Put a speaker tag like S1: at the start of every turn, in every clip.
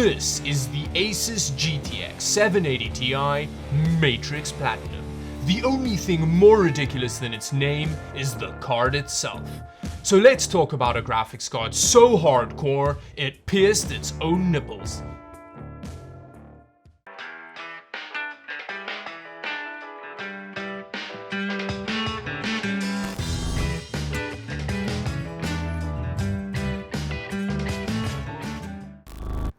S1: This is the Asus GTX 780 Ti Matrix Platinum. The only thing more ridiculous than its name is the card itself. So let's talk about a graphics card so hardcore it pierced its own nipples.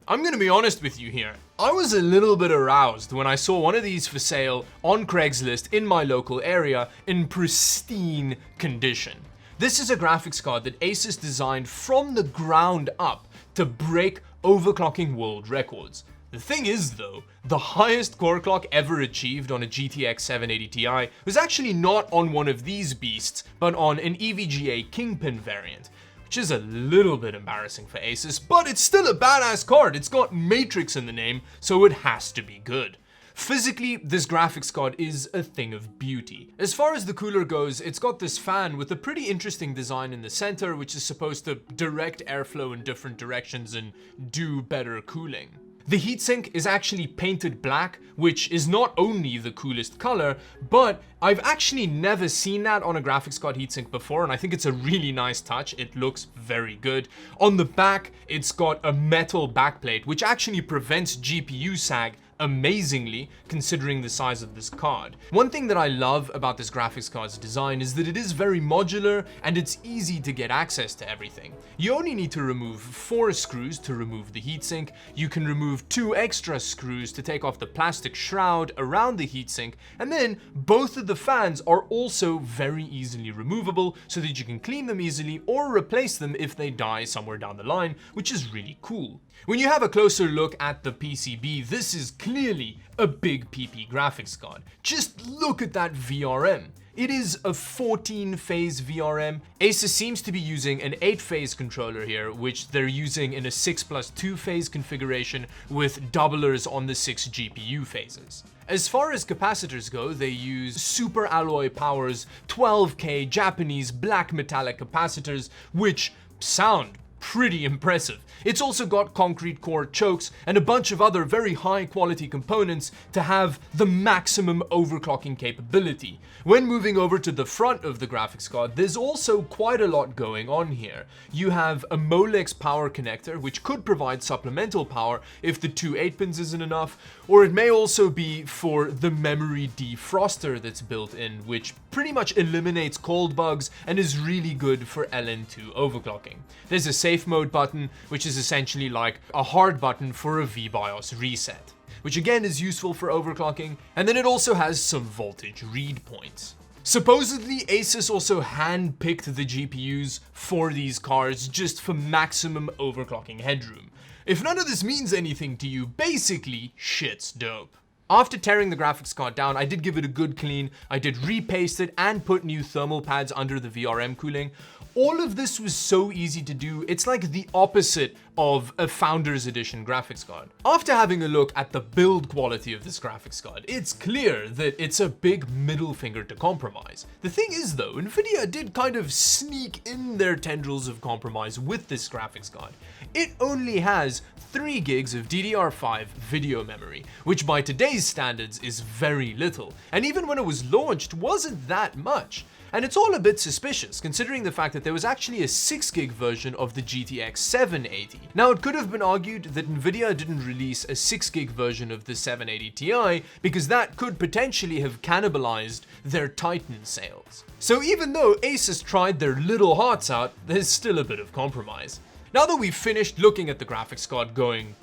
S1: I'm gonna be honest with you here. I was a little bit aroused when I saw one of these for sale on Craigslist in my local area in pristine condition. This is a graphics card that Asus designed from the ground up to break overclocking world records. The thing is though, the highest core clock ever achieved on a GTX 780 Ti was actually not on one of these beasts, but on an EVGA Kingpin variant. Which is a little bit embarrassing for Asus, but it's still a badass card. It's got Matrix in the name, so it has to be good. Physically, this graphics card is a thing of beauty. As far as the cooler goes, it's got this fan with a pretty interesting design in the center, which is supposed to direct airflow in different directions and do better cooling. The heatsink is actually painted black, which is not only the coolest color, but I've actually never seen that on a graphics card heatsink before, and I think it's a really nice touch. It looks very good. On the back, it's got a metal backplate, which actually prevents GPU sag amazingly, considering the size of this card. One thing that I love about this graphics card's design is that it is very modular and it's easy to get access to everything. You only need to remove 4 screws to remove the heatsink. You can remove 2 extra screws to take off the plastic shroud around the heatsink, and then both of the fans are also very easily removable so that you can clean them easily or replace them if they die somewhere down the line, which is really cool. When you have a closer look at the PCB, this is clearly a big PP graphics card. Just look at that VRM. It is a 14-phase VRM. Asus seems to be using an 8-phase controller here, which they're using in a 6+2 phase configuration with doublers on the 6 GPU phases. As far as capacitors go, they use Super Alloy Power's 12K Japanese black metallic capacitors, which sound pretty impressive. It's also got concrete core chokes and a bunch of other very high quality components to have the maximum overclocking capability. When moving over to the front of the graphics card, there's also quite a lot going on here. You have a Molex power connector, which could provide supplemental power if the 2 8-pins isn't enough, or it may also be for the memory defroster that's built in, which pretty much eliminates cold bugs and is really good for LN2 overclocking. There's a safe mode button, which is essentially like a hard button for a VBIOS reset, which again is useful for overclocking, and then it also has some voltage read points. Supposedly, Asus also hand-picked the GPUs for these cards just for maximum overclocking headroom. If none of this means anything to you, basically, shit's dope. After tearing the graphics card down, I did give it a good clean. I did repaste it and put new thermal pads under the VRM cooling. All of this was so easy to do, it's like the opposite of a Founders Edition graphics card. After having a look at the build quality of this graphics card, it's clear that it's a big middle finger to compromise. The thing is though, Nvidia did kind of sneak in their tendrils of compromise with this graphics card. It only has 3 gigs of DDR5 video memory, which by today's standards is very little, and even when it was launched wasn't that much. And it's all a bit suspicious, considering the fact that there was actually a 6 gig version of the GTX 780. Now, it could have been argued that Nvidia didn't release a 6 gig version of the 780 Ti because that could potentially have cannibalized their Titan sales. So even though Asus tried their little hearts out, there's still a bit of compromise. Now that we've finished looking at the graphics card going,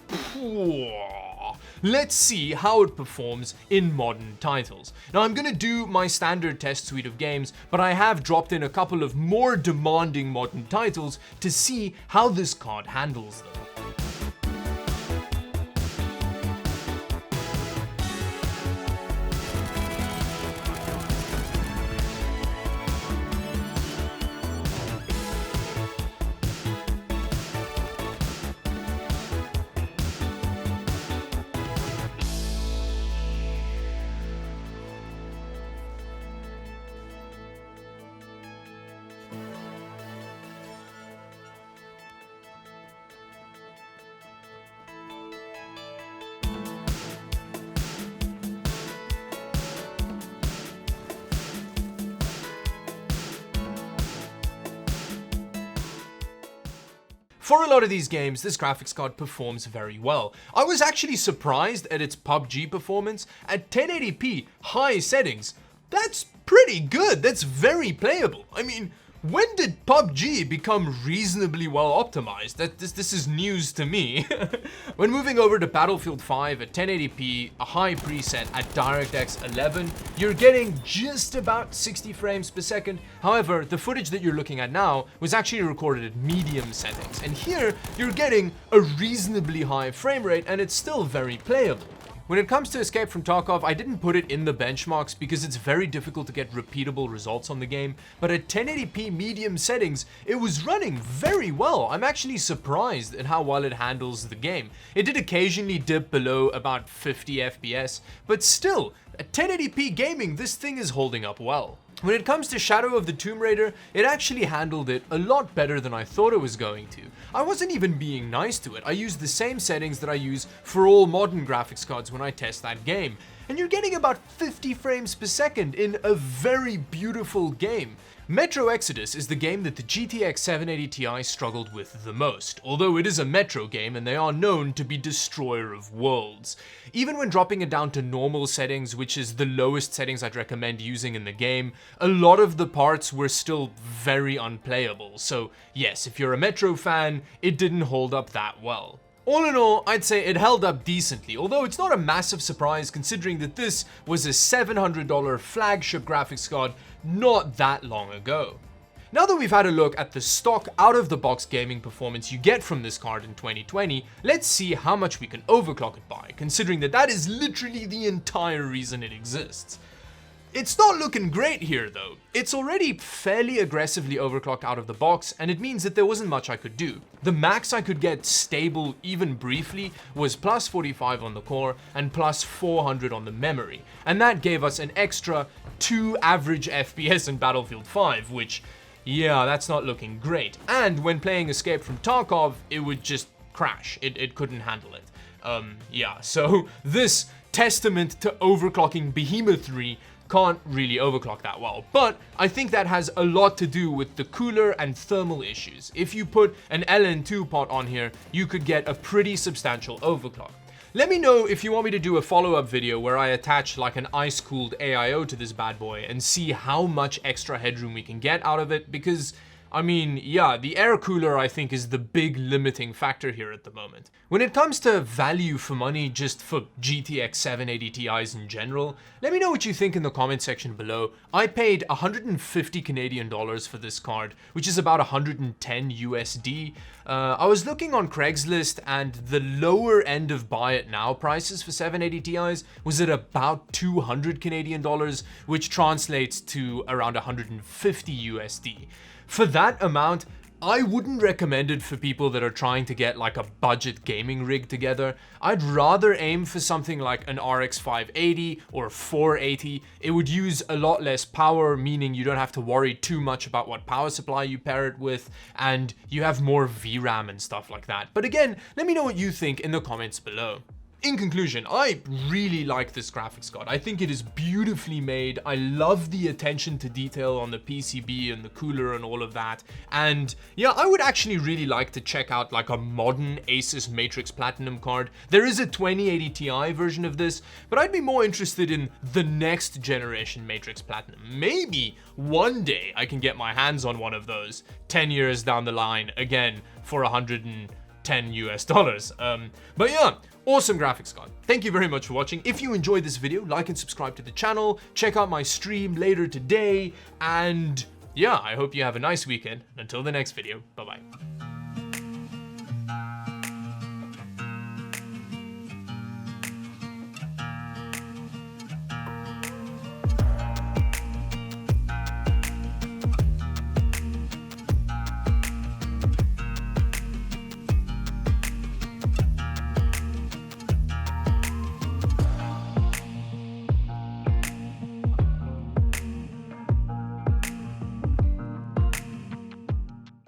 S1: let's see how it performs in modern titles. Now I'm gonna do my standard test suite of games, but I have dropped in a couple of more demanding modern titles to see how this card handles them. For a lot of these games, this graphics card performs very well. I was actually surprised at its PUBG performance at 1080p high settings. That's pretty good, that's very playable. I mean, when did PUBG become reasonably well optimized? This is news to me. When moving over to Battlefield 5 at 1080p, a high preset at DirectX 11, you're getting just about 60 frames per second. However, the footage that you're looking at now was actually recorded at medium settings, and here you're getting a reasonably high frame rate and it's still very playable. When it comes to Escape from Tarkov, I didn't put it in the benchmarks because it's very difficult to get repeatable results on the game, but at 1080p medium settings, it was running very well. I'm actually surprised at how well it handles the game. It did occasionally dip below about 50 FPS, but still, at 1080p gaming, this thing is holding up well. When it comes to Shadow of the Tomb Raider, it actually handled it a lot better than I thought it was going to. I wasn't even being nice to it. I used the same settings that I use for all modern graphics cards when I test that game. And you're getting about 50 frames per second in a very beautiful game. Metro Exodus is the game that the GTX 780 Ti struggled with the most, although it is a Metro game and they are known to be destroyer of worlds. Even when dropping it down to normal settings, which is the lowest settings I'd recommend using in the game, a lot of the parts were still very unplayable. So yes, if you're a Metro fan, it didn't hold up that well. All in all, I'd say it held up decently, although it's not a massive surprise considering that this was a $700 flagship graphics card not that long ago. Now that we've had a look at the stock out-of-the-box gaming performance you get from this card in 2020, let's see how much we can overclock it by, considering that that is literally the entire reason it exists. It's not looking great here though. It's already fairly aggressively overclocked out of the box, and it means that there wasn't much I could do. The max I could get stable even briefly was plus 45 on the core and plus 400 on the memory, and that gave us an extra 2 average FPS in Battlefield 5, which, yeah, that's not looking great. And when playing Escape from Tarkov, it would just crash. It couldn't handle it. Yeah, so this testament to overclocking Behemoth 3 can't really overclock that well, but I think that has a lot to do with the cooler and thermal issues. If you put an LN2 pot on here, you could get a pretty substantial overclock. Let me know if you want me to do a follow-up video where I attach like an ice-cooled AIO to this bad boy and see how much extra headroom we can get out of it, because I mean, yeah, the air cooler I think is the big limiting factor here at the moment. When it comes to value for money just for GTX 780 Ti's in general, let me know what you think in the comment section below. I paid 150 Canadian dollars for this card, which is about 110 USD. I was looking on Craigslist and the lower end of buy it now prices for 780 Ti's was at about 200 Canadian dollars, which translates to around 150 USD. For that amount, I wouldn't recommend it for people that are trying to get like a budget gaming rig together. I'd rather aim for something like an RX 580 or 480. It would use a lot less power, meaning you don't have to worry too much about what power supply you pair it with, and you have more VRAM and stuff like that. But again, let me know what you think in the comments below. In conclusion, I really like this graphics card. I think it is beautifully made. I love the attention to detail on the PCB and the cooler and all of that. And yeah, I would actually really like to check out like a modern Asus Matrix Platinum card. There is a 2080 Ti version of this, but I'd be more interested in the next generation Matrix Platinum. Maybe one day I can get my hands on one of those 10 years down the line, again, for $110 US. But yeah, awesome graphics card. Thank you very much for watching. If you enjoyed this video, like and subscribe to the channel. Check out my stream later today. And yeah, I hope you have a nice weekend. Until the next video, bye-bye.